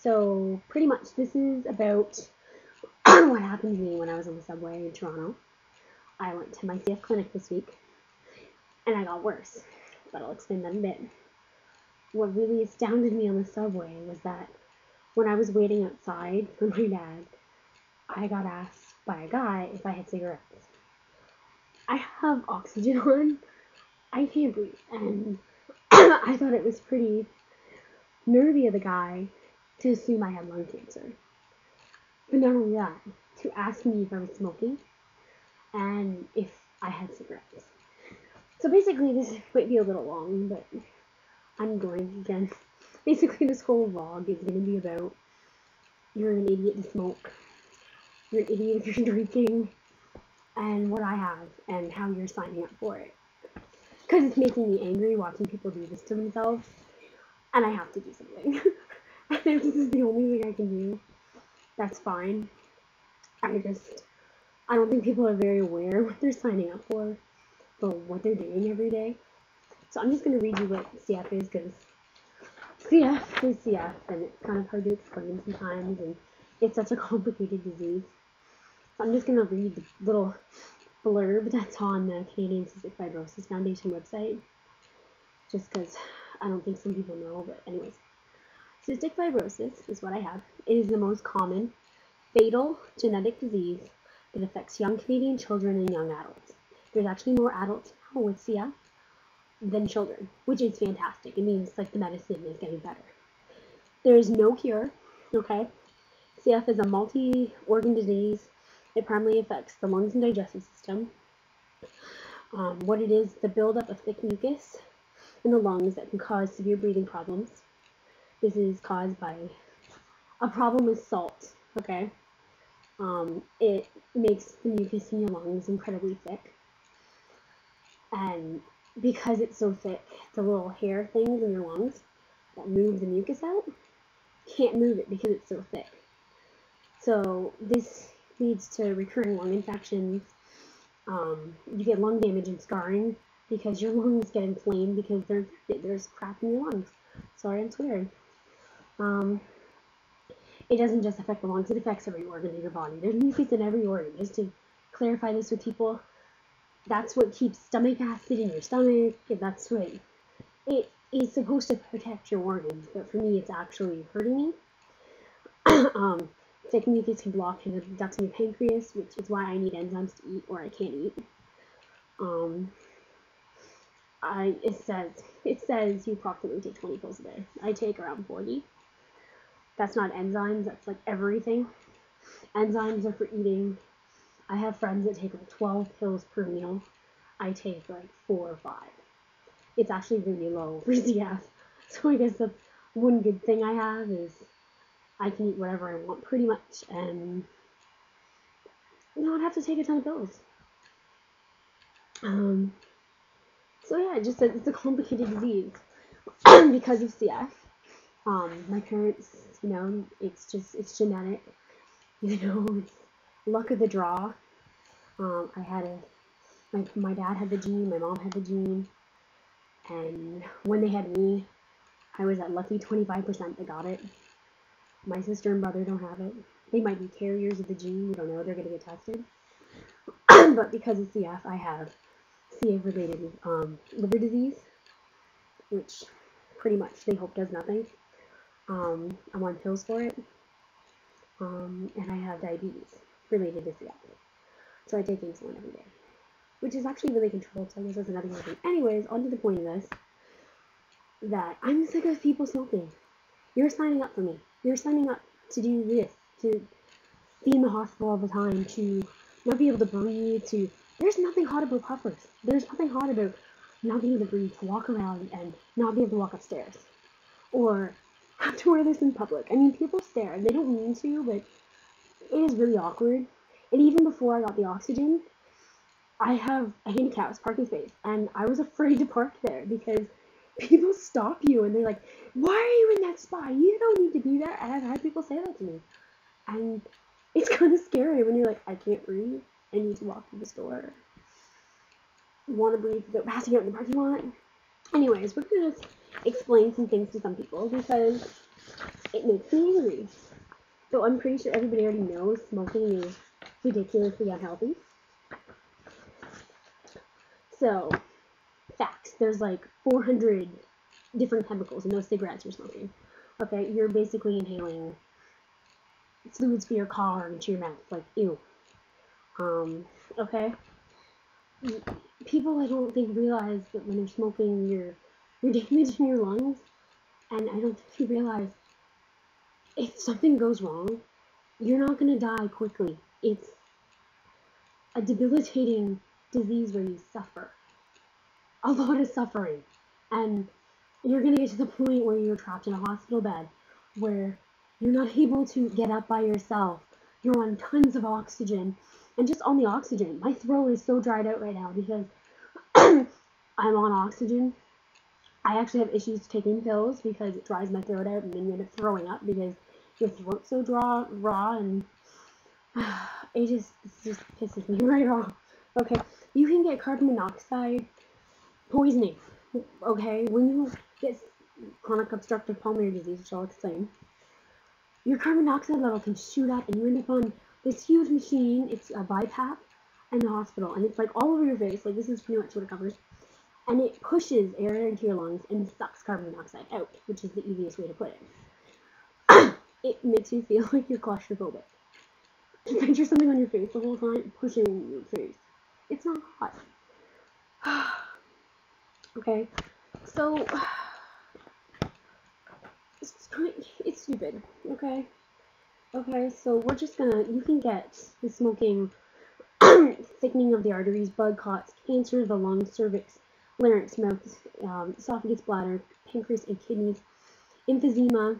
So pretty much this is about what happened to me when I was on the subway in Toronto. I went to my CF clinic this week and I got worse, but I'll explain that in a bit. What really astounded me on the subway was that when I was waiting outside for my dad, I got asked by a guy if I had cigarettes. I have oxygen on, I can't breathe, and I thought it was pretty nervy of the guy to assume I had lung cancer. But not only that, to ask me if I was smoking and if I had cigarettes. So basically this might be a little long, but I'm going again. Basically this whole vlog is going to be about you're an idiot to smoke, you're an idiot if you're drinking, and what I have and how you're signing up for it. Because it's making me angry watching people do this to themselves, and I have to do something. And if this is the only thing I can do, that's fine. I don't think people are very aware what they're signing up for what they're doing every day. So I'm just going to read you what CF is, because CF is CF, and it's kind of hard to explain sometimes, and it's such a complicated disease. So I'm just going to read the little blurb that's on the Canadian Cystic Fibrosis Foundation website, just because I don't think some people know, but anyways. Cystic fibrosis is what I have. It is the most common fatal genetic disease that affects young Canadian children and young adults. There's actually more adults now with CF than children, which is fantastic. It means like the medicine is getting better. There is no cure, okay? CF is a multi-organ disease. It primarily affects the lungs and digestive system. What it is, the buildup of thick mucus in the lungs that can cause severe breathing problems. This is caused by a problem with salt, okay? It makes the mucus in your lungs incredibly thick. And because it's so thick, the little hair things in your lungs that move the mucus out can't move it because it's so thick. So this leads to recurring lung infections. You get lung damage and scarring because your lungs get inflamed because they're infected. There's crap in your lungs. Sorry, I'm swearing. It doesn't just affect the lungs, it affects every organ in your body. There's mucus in every organ. Just to clarify this with people, that's what keeps stomach acid in your stomach, and that's what it is supposed to protect your organs, but for me it's actually hurting me. Thick mucus can block the ducts in your pancreas, which is why I need enzymes to eat or I can't eat. It says you approximately take 20 pills a day. I take around 40. That's not enzymes, that's like everything. Enzymes are for eating. I have friends that take like 12 pills per meal. I take like 4 or 5. It's actually really low for CF. So I guess that's one good thing I have is I can eat whatever I want pretty much and not have to take a ton of pills. So yeah, just it's a complicated disease because of CF. My parents, it's genetic. It's luck of the draw. My dad had the gene, my mom had the gene, and when they had me, I was at lucky 25% that got it. My sister and brother don't have it. They might be carriers of the gene, we don't know, they're going to get tested. But because of CF, I have CF-related liver disease, which pretty much they hope does nothing. I'm on pills for it, and I have diabetes related to CF. So I take insulin every day, which is actually really controlled, so I guess that's another good thing. Anyways, on to the point of this, that I'm sick of people smoking. You're signing up for me. You're signing up to do this, to be in the hospital all the time, to not be able to breathe, there's nothing hot about puffers. There's nothing hot about not being able to breathe, to walk around and not be able to walk upstairs. Or have to wear this in public. I mean, people stare. They don't mean to, but it is really awkward. And even before I got the oxygen, I have a handicapped parking space, and I was afraid to park there because people stop you and they're like, why are you in that spot? You don't need to be there. And I've had people say that to me. And it's kind of scary when you're like, I can't breathe. I need to walk to the store. I want to breathe without passing out in the parking lot. Anyways, we're going to just explain some things to some people because it makes me angry. So I'm pretty sure everybody already knows smoking is ridiculously unhealthy. So, facts. There's like 400 different chemicals in those cigarettes you're smoking. Okay, you're basically inhaling fluids for your car into your mouth. Like, ew. Okay? People, I don't think, realize that when they're smoking, you're damaging your lungs. And I don't think you realize if something goes wrong, you're not going to die quickly. It's a debilitating disease where you suffer. A lot of suffering. And you're going to get to the point where you're trapped in a hospital bed, where you're not able to get up by yourself. You're on tons of oxygen. And just on the oxygen, my throat is so dried out right now because I'm on oxygen. I actually have issues taking pills because it dries my throat out, and then you end up throwing up because your throat's so raw, and it just pisses me right off. Okay, you can get carbon monoxide poisoning. Okay, when you get chronic obstructive pulmonary disease, which I'll explain, your carbon monoxide level can shoot up, and you end up on this huge machine. It's a BiPAP in the hospital, and it's like all over your face. Like, this is pretty much what it covers. And it pushes air into your lungs and sucks carbon monoxide out, which is the easiest way to put it. It makes you feel like you're claustrophobic. Picture something on your face the whole time, pushing your face. It's not hot. Okay, so it's stupid. Okay, so we're just gonna. You can get the smoking thickening of the arteries, blood clots, cancer of the lungs, cervix, larynx, mouth, esophagus, bladder, pancreas, and kidneys, emphysema,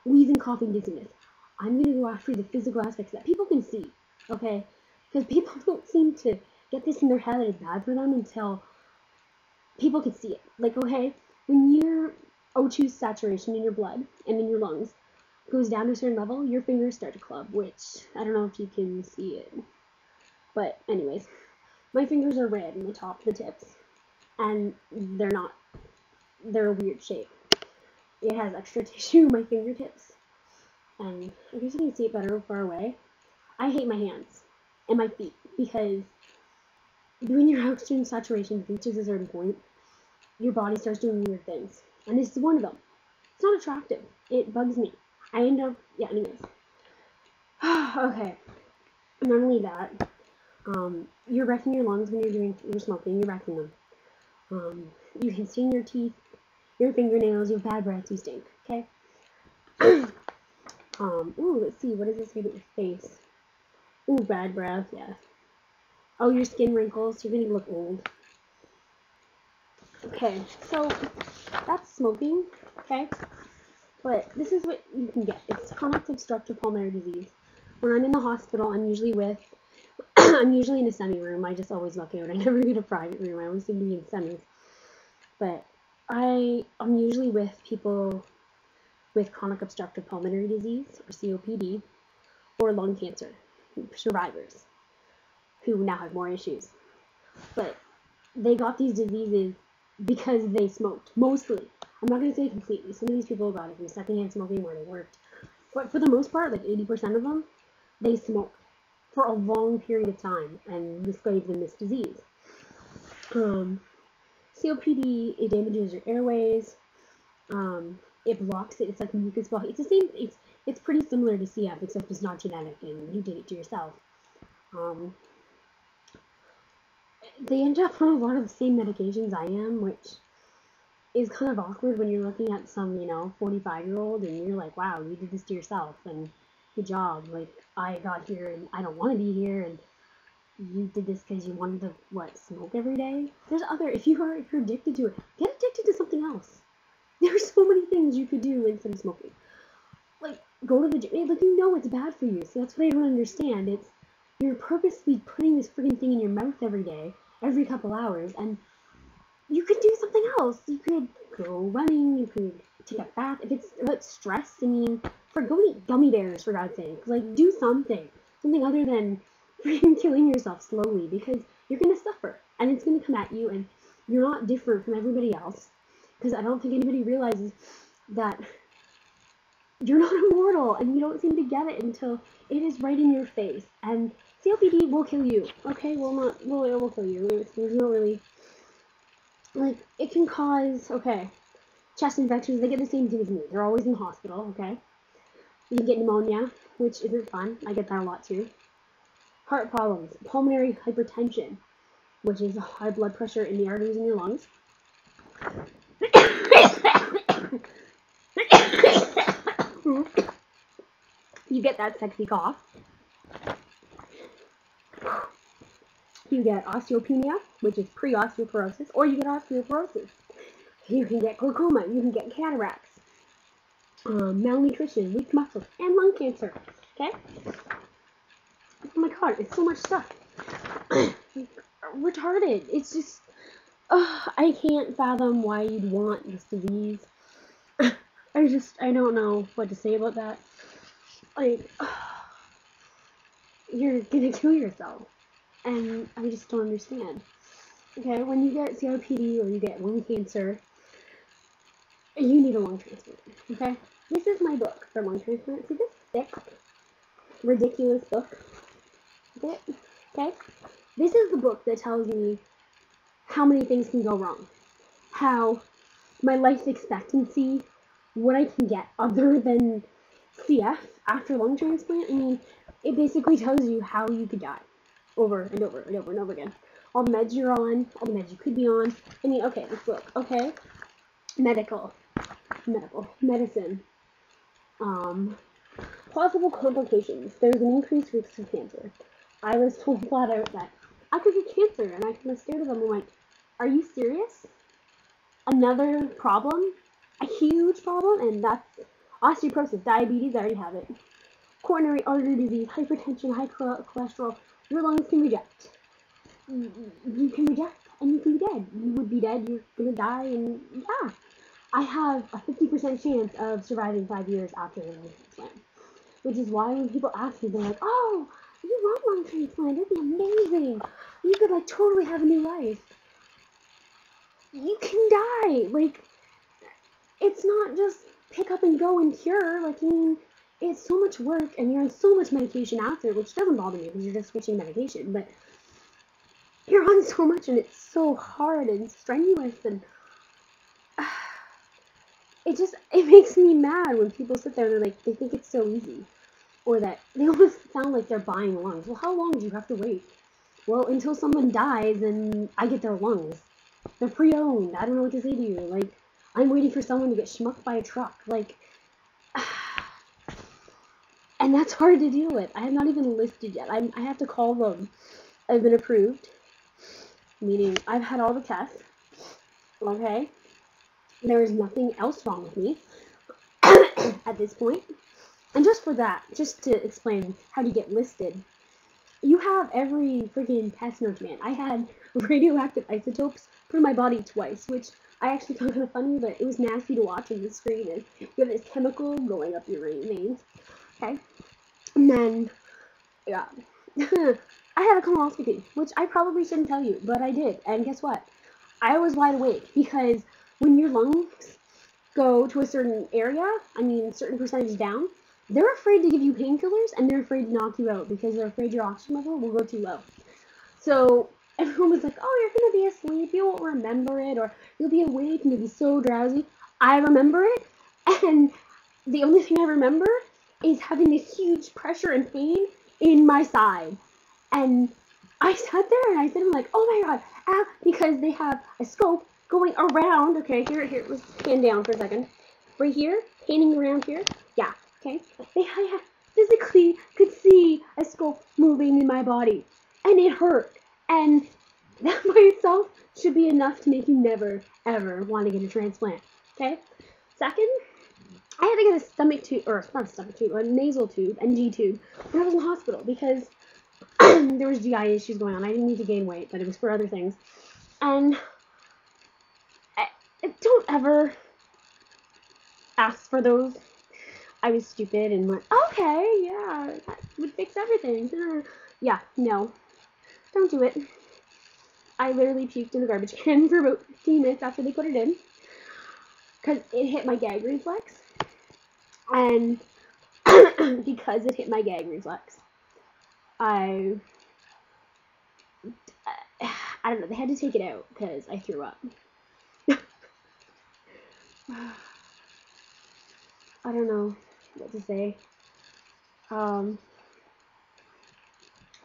wheezing, coughing, dizziness. I'm going to go after the physical aspects that people can see, okay? Because people don't seem to get this in their head that it's bad for them until people can see it. Like, okay, when your O2 saturation in your blood and in your lungs goes down to a certain level, your fingers start to club, which I don't know if you can see it. But anyways, my fingers are red in the top, the tips, and they're a weird shape. It has extra tissue in my fingertips, and I guess you can see it better far away. I hate my hands and my feet because when your oxygen saturation reaches a certain point, your body starts doing weird things, and this is one of them. It's not attractive. It bugs me. I end up, yeah, anyways. Okay, not only that, you're wrecking your lungs when you're smoking, you're wrecking them. You can stain your teeth, your fingernails, you have bad breath, you stink, okay? Ooh, let's see, what does this do to your face? Ooh, bad breath, yeah. Oh, your skin wrinkles, you're gonna look old. Okay, so that's smoking, okay? But this is what you can get. It's chronic obstructive pulmonary disease. When I'm in the hospital, I'm usually in a semi room. I just always luck out. I never get a private room. I always seem to be in semis. But I'm usually with people with chronic obstructive pulmonary disease, or COPD, or lung cancer survivors who now have more issues. But they got these diseases because they smoked, mostly. I'm not going to say completely. Some of these people got it from secondhand smoking where they worked. But for the most part, like 80% of them, they smoked for a long period of time, and this gave them this disease. COPD, it damages your airways. It blocks it. It's like mucus block. It's the same. It's pretty similar to CF, except it's not genetic, and you did it to yourself. They end up on a lot of the same medications I am, which is kind of awkward when you're looking at some, 45-year-old, and you're like, wow, you did this to yourself, and good job. Like, I got here, and I don't want to be here, and you did this because you wanted to, smoke every day? There's if you're addicted to it, get addicted to something else. There's so many things you could do instead of smoking. Like, go to the gym. Like, it's bad for you, so that's what I don't understand. It's, you're purposely putting this freaking thing in your mouth every day, every couple hours, and you could do something else. You could go running, you could take a bath. If it's about stress, go eat gummy bears, for God's sake. Like, do something other than freaking killing yourself slowly, because you're going to suffer, and it's going to come at you, and you're not different from everybody else, because I don't think anybody realizes that You're not immortal, and you don't seem to get it until it is right in your face. And COPD will kill you. Okay, it will kill you. There's no really, like, it can cause, okay, chest infections. They get the same thing as me. They're always in the hospital. Okay, you can get pneumonia, which isn't fun. I get that a lot too. Heart problems, pulmonary hypertension, which is high blood pressure in the arteries in your lungs. You get that sexy cough. You get osteopenia, which is pre-osteoporosis, or you get osteoporosis. You can get glaucoma, you can get cataracts, malnutrition, weak muscles, and lung cancer. Okay? Oh my god, it's so much stuff. Retarded. It's just, I can't fathom why you'd want this disease. I don't know what to say about that. Like, you're gonna kill yourself. And I just don't understand. Okay, when you get COPD or you get lung cancer, you need a lung transplant. Okay? This is my book for lung transplant. See this thick, ridiculous book? Okay? This is the book that tells me how many things can go wrong. How my life expectancy, what I can get other than CF after lung transplant. I mean, it basically tells you how you could die over and over and over and over again. All the meds you're on, all the meds you could be on. I mean, okay, let's look. Okay, medicine. Possible complications. There's an increased risk of cancer. I was told flat out that I could get cancer, and I kind of stared at them and went, "Are you serious? Another problem? A huge problem?" And that's osteoporosis, diabetes. I already have it. Coronary artery disease, hypertension, high cholesterol. Your lungs can reject. You can reject, and you can be dead. You would be dead. You're gonna die, and yeah. I have a 50% chance of surviving 5 years after a lung transplant, which is why when people ask me, they're like, "Oh, you want lung transplant? It'd be amazing. You could like totally have a new life." You can die. Like, it's not just pick up and go and cure. Like, I mean, it's so much work, and you're on so much medication after, which doesn't bother me because you're just switching medication. But you're on so much, and it's so hard and strenuous, and it makes me mad when people sit there and they're like, they think it's so easy, or that they almost sound like they're buying lungs. Well, how long do you have to wait? Well, until someone dies and I get their lungs. They're pre-owned. I don't know what to say to you. Like, I'm waiting for someone to get schmucked by a truck. Like, and that's hard to deal with. I have not even listed yet. I have to call them. I've been approved, meaning I've had all the tests. Okay? There is nothing else wrong with me at this point. And just for that, just to explain how to get listed, you have every freaking test known to man. I had radioactive isotopes put in my body twice, which I actually found kind of funny, but it was nasty to watch on the screen. And you have this chemical going up your veins. Okay? And then, yeah. I had a colonoscopy, which I probably shouldn't tell you, but I did. And guess what? I was wide awake because when your lungs go to a certain area, I mean, certain percentage down, they're afraid to give you painkillers, and they're afraid to knock you out because they're afraid your oxygen level will go too low. So everyone was like, "Oh, you're going to be asleep, you won't remember it, or you'll be awake and you'll be so drowsy." I remember it, and the only thing I remember is having this huge pressure and pain in my side. And I sat there and I said, I'm like, "Oh my god," because they have a scope going around. Okay, here, let's stand down for a second. Right here, painting around here. Yeah, okay. I physically could see a scope moving in my body, and it hurt. And that by itself should be enough to make you never, ever want to get a transplant. Okay? Second, I had to get a stomach tube, or not a stomach tube, a nasal tube, NG tube, when I was in the hospital because there was GI issues going on. I didn't need to gain weight, but it was for other things. And don't ever ask for those. I was stupid and went, "Okay, yeah, that would fix everything." Yeah, no. Don't do it. I literally puked in the garbage can for about 15 minutes after they put it in because it hit my gag reflex. And because it hit my gag reflex, I don't know, they had to take it out because I threw up. I don't know what to say.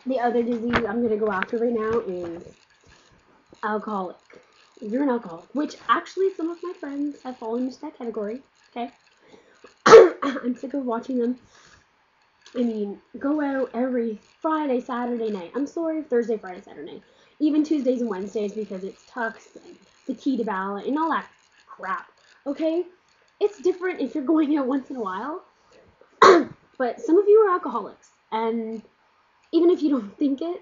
The other disease I'm going to go after right now is alcoholic. If you're an alcoholic, which actually some of my friends have fallen into that category, okay? I'm sick of watching them. I mean, go out every Friday, Saturday night. I'm sorry, Thursday, Friday, Saturday night. Even Tuesdays and Wednesdays because it's Tux and the key to ballot and all that crap, okay? It's different if you're going out once in a while. But some of you are alcoholics, and even if you don't think it,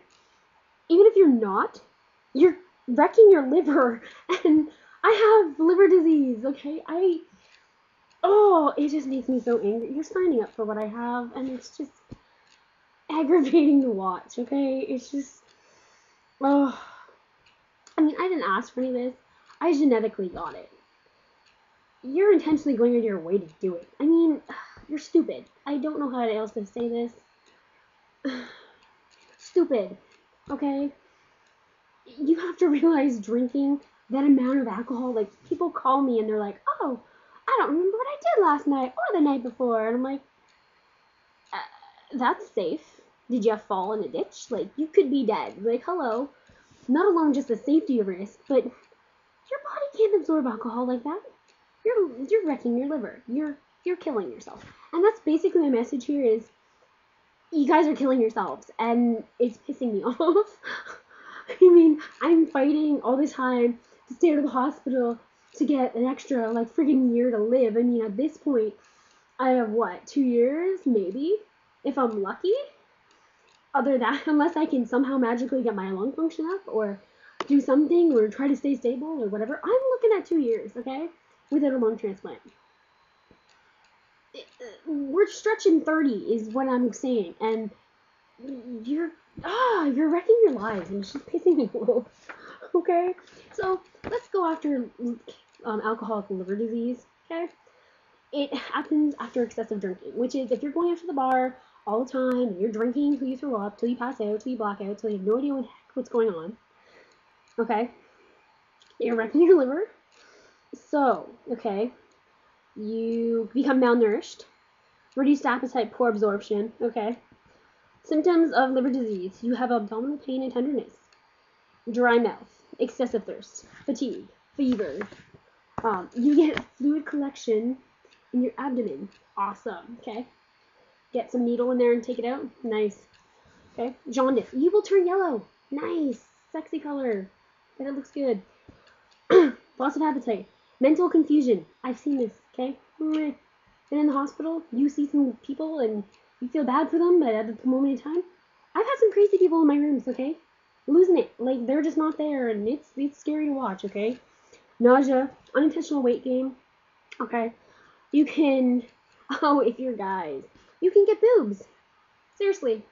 even if you're not, you're wrecking your liver, and I have liver disease, okay? It just makes me so angry. You're signing up for what I have, and it's just aggravating to watch, okay? It's just, I mean, I didn't ask for any of this. I genetically got it. You're intentionally going out of your way to do it. I mean, you're stupid. I don't know how else to say this. Stupid, okay? You have to realize drinking that amount of alcohol, like, people call me and they're like, oh, I don't remember what I did last night or the night before. And I'm like, that's safe. Did you fall in a ditch? Like, you could be dead. Like, hello. Not alone just the safety risk, but your body can't absorb alcohol like that. You're wrecking your liver. You're killing yourself. And that's basically my message here is, you guys are killing yourselves, and it's pissing me off. I mean, I'm fighting all the time to stay out of the hospital to get an extra, like, friggin' year to live. I mean, at this point, I have, 2 years, maybe, if I'm lucky? Other than that, unless I can somehow magically get my lung function up, or do something, or try to stay stable, or whatever, I'm looking at 2 years, okay, without a lung transplant. We're stretching 30 is what I'm saying, and you're wrecking your lives, and it's just pissing me off. Okay, so let's go after alcoholic liver disease. Okay, it happens after excessive drinking, which is if you're going out to the bar all the time and you're drinking until you throw up, till you pass out, till you black out, till you have no idea what's going on. Okay, you're wrecking your liver. So, okay, you become malnourished, reduced appetite, poor absorption. Okay. Symptoms of liver disease. You have abdominal pain and tenderness, dry mouth, excessive thirst, fatigue, fever. You get fluid collection in your abdomen. Awesome. Okay. Get some needle in there and take it out. Nice. Okay. Jaundice. You will turn yellow. Nice. Sexy color. But it looks good. Loss of appetite. Mental confusion. I've seen this. Okay. And in the hospital, you see some people and you feel bad for them, but at the moment in time, I've had some crazy people in my rooms, okay? Losing it. Like, they're just not there, and it's scary to watch, okay? Nausea, unintentional weight gain, okay? You can, if you're guys, you can get boobs. Seriously.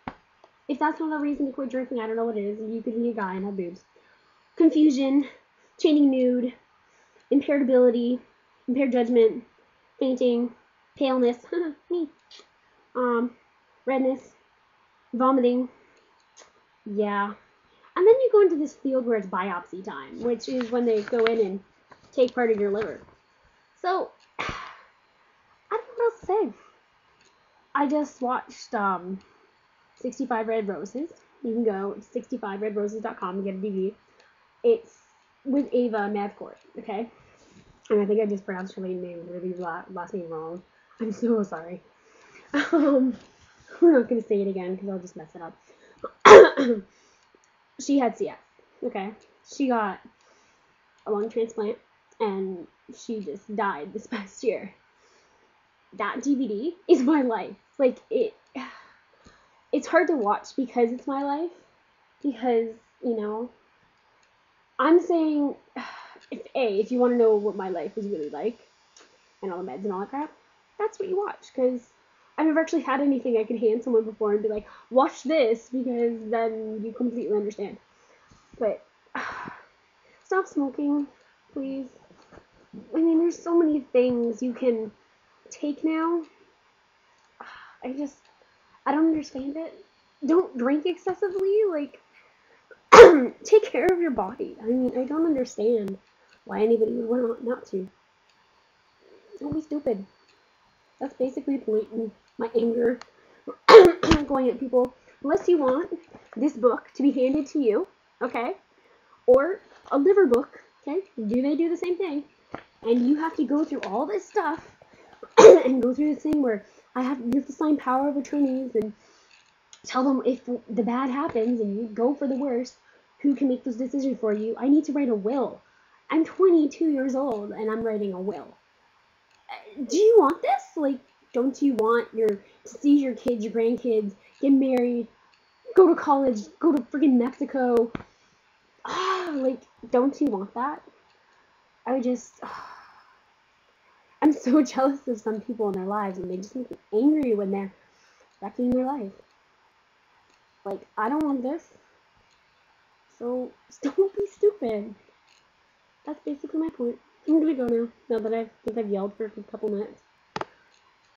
If that's not a reason to quit drinking, I don't know what it is. You could be a guy and have boobs. Confusion, changing mood, impaired ability, impaired judgment, fainting, paleness, me, redness, vomiting, yeah. And then you go into this field where it's biopsy time, which is when they go in and take part of your liver. So, I don't know what else to say. I just watched 65 Red Roses. You can go to 65redroses.com and get a DVD. It's with Ava Mavcourt, okay? And I think I just pronounced her name really last name wrong. I'm so sorry. We're not going to say it again because I'll just mess it up. She had CF, okay? She got a lung transplant, and she just died this past year. That DVD is my life. Like, it's hard to watch because it's my life. Because, you know, I'm saying, if you want to know what my life is really like, and all the meds and all that crap, that's what you watch, because I've never actually had anything I could hand someone before and be like, watch this, because then you completely understand. But, stop smoking, please. I mean, there's so many things you can take now. I don't understand it. Don't drink excessively. Like, take care of your body. I mean, I don't understand why anybody would want not to. Don't be stupid. That's basically the point in my anger going at people. Unless you want this book to be handed to you, okay? Or a liver book, okay? They do the same thing? And you have to go through all this stuff and go through this thing where you have to sign power of attorneys and tell them if the bad happens and you go for the worst, who can make those decisions for you. I need to write a will. I'm 22 years old and I'm writing a will. Do you want this? Like, don't you want to see your kids, your grandkids, get married, go to college, go to freaking Mexico? Like, don't you want that? I'm so jealous of some people in their lives, and they just make me angry when they're wrecking their life. Like, I don't want this, so don't be stupid. That's basically my point. I'm gonna go now that I think I've yelled for a couple minutes.